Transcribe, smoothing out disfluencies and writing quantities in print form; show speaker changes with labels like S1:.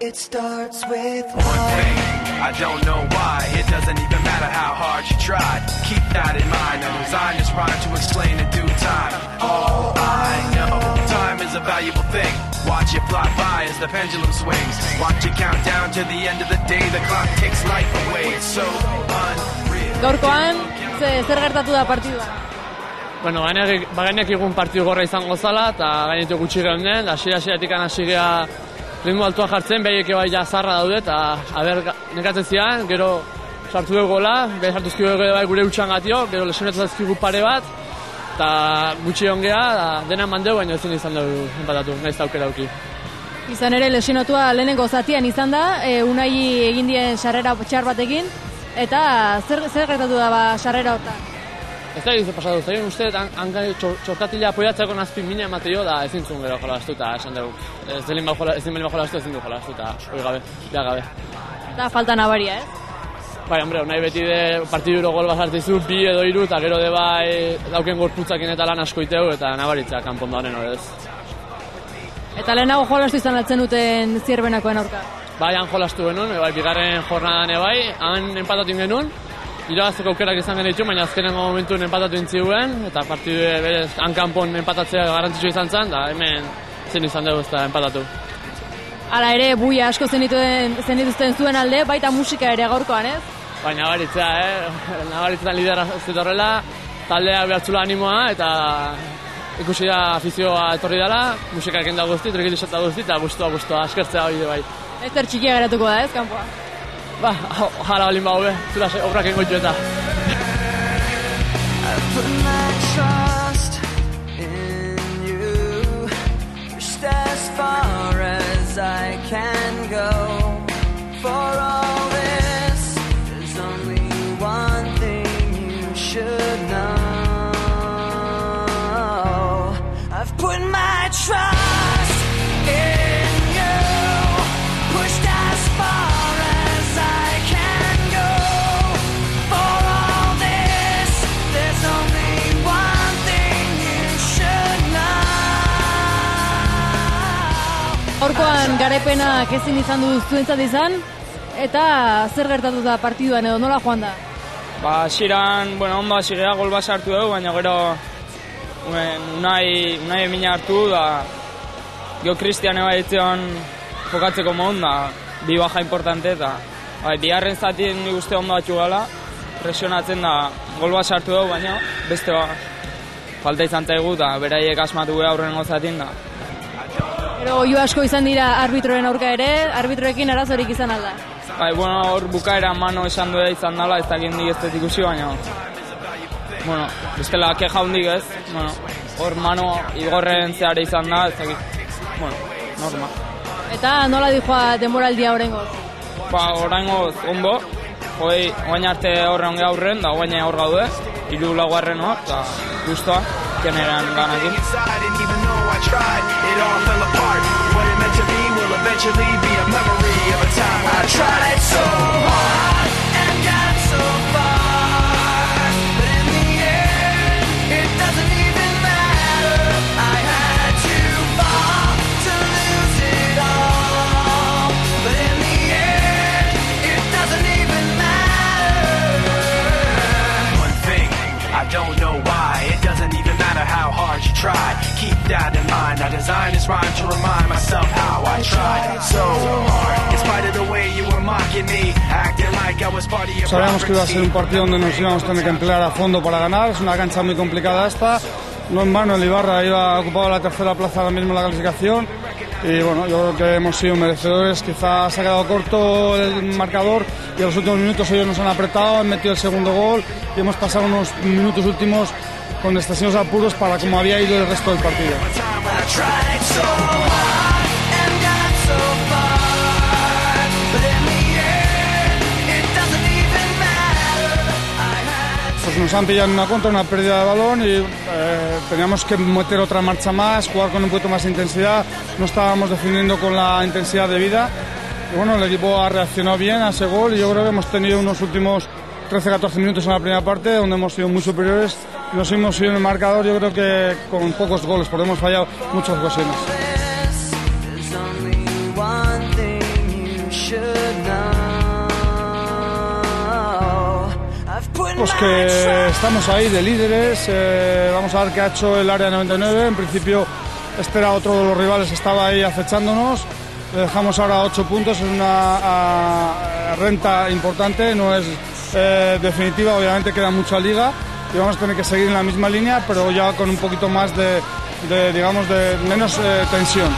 S1: It starts with one thing, I don't know why. It doesn't even matter how hard you tried. Keep that in mind, I designed this rhyme to explain in due time. All I know, time is a valuable thing. Watch it fly by as the pendulum swings. Watch it count down to the end of the day. The clock takes life away, it's so unreal.
S2: Gaurkoan, zer gertatu da partidua?
S3: Bueno, bagainak egun partidu gorra izango zala, eta gainetu gutxi geunden, hasieratik hasi gea ritmo altua jartzen, behiek bai ja zarra daude, eta nekatzen zian, gero sartu dugu gola, behi sartu zkigu bai gure utxan gatio, gero lesionatu zazkigu pare bat, eta gutxi ongea, dena mandeu, baina ezin izan dugu enpatatu, nahiz aukera auki.
S2: Izan ere lesionatua lehenengo zatian izan da, Unai egin dien sarrera txar batekin, eta zer gertatu da sarrera hortan?
S3: Ez da egizu pasatu, zain uste, txorkatila apoiatzeko nazpin mina emateo da ezin zuen gero jolastu, eta esan dugu. Ez delin jolastu, ezin du jolastu, eta hori gabe, ja gabe.
S2: Eta falta nabaria,
S3: Bai, hombre, nahi beti de partiduro gol basartizu, 2 edo 3, eta gero de bai dauken gorputzakin eta lan asko iteu, eta nabaritza kanpondoaren horrez.
S2: Eta lehenago jolastu izan altzen duten Zierbenakoen aurka?
S3: Bai, han jolastu genuen, bigarren jornadan bai, han empatatu genuen, irabazteko aukerak izan genitu, baina azkenengo momentuen empatatu intziguen, eta partidu berez hankanpon empatatzea garrantzitsua izan zen, da hemen zen izan dugu ez da empatatu.
S2: Hala ere, buia asko zenituzten zuen alde, baita musika ere gaurkoan, ez?
S3: Bai, nabaritzea, nabaritzetan lidera zitorrela, taldeak behartzula animoa, eta ikusi da afizioa etorri dela, musika eken da guzti, trikitixeta guzti, eta guztua, askertzea hori bai.
S2: Ez zer txikia geratuko da, ez, kanpoa?
S3: Ba, jala balin ba hobe, zura obrak engoitu eta.
S1: I put my trust in you, pushed as far as I can go. For all this, there's only one thing you should know. I've put my trust in you, pushed as far as I can go. For all this, there's only one thing you should know.
S2: Gaurkoan garaipenak ezin izan du zuentzat izan, eta zer gertatu da partiduan edo nola joan da?
S4: Ba, hasieran, ondo hasi gea, gol bat sartu dugu, baina gero Unai emina hartu, da gero Cristian eba etzean jokatzeko modun, da bi baja importante, eta bigarren zatien nik uste ondo batxu gala, presionatzen da gol bat sartu dugu, baina beste falta izan zaigu, eta beraiek asmatu gea aurrengo zatien da.
S2: Gero oio asko izan dira arbitroen aurka ere, arbitroekin arazorik izan alda?
S4: Bai, hor bukaera mano esan duela izan dela, ez dakit nik ez dut ikusi, baina bestela keja hundik ez, hor mano igorren zehare izan da, ez dakit, normal.
S2: Eta nola dijoa denboraldia horrengoz?
S4: Ba, horrengoz ondo, oain arte horren gaurren, da oain hor gaude, 3-4 hor, eta guztua, generan ganakin.
S1: Don't know why, it doesn't even matter how hard you try. Keep that in mind, I designed this rhyme to remind myself how I tried so hard, in spite of the way you were mocking me, acting like I was part of your property.
S5: Sabíamos que iba a ser un partido donde nos íbamos a tener que emplear a fondo para ganar, es una cancha muy complicada esta, no en vano el Ibarra iba ocupado la tercera plaza ahora mismo en la clasificación, y yo creo que hemos sido merecedores, quizás se ha quedado corto el marcador y en los últimos minutos ellos nos han apretado, han metido el segundo gol y hemos pasado unos minutos últimos con excesivos apuros para cómo había ido el resto del partido. Pues nos han pillado en una contra, una pérdida de balón y teníamos que meter otra marcha más, jugar con un poquito más de intensidad, no estábamos defendiendo con la intensidad debida y el equipo ha reaccionado bien a ese gol y yo creo que hemos tenido unos últimos 13-14 minutos en la primera parte donde hemos sido muy superiores, nos hemos ido en el marcador yo creo que con pocos goles porque hemos fallado muchas ocasiones. Pues que estamos ahí de líderes, vamos a ver qué ha hecho el área 99, en principio este era otro de los rivales que estaba ahí acechándonos, le dejamos ahora 8 puntos, es una renta importante, no es definitiva, obviamente queda mucha liga y vamos a tener que seguir en la misma línea, pero ya con un poquito más de menos tensión.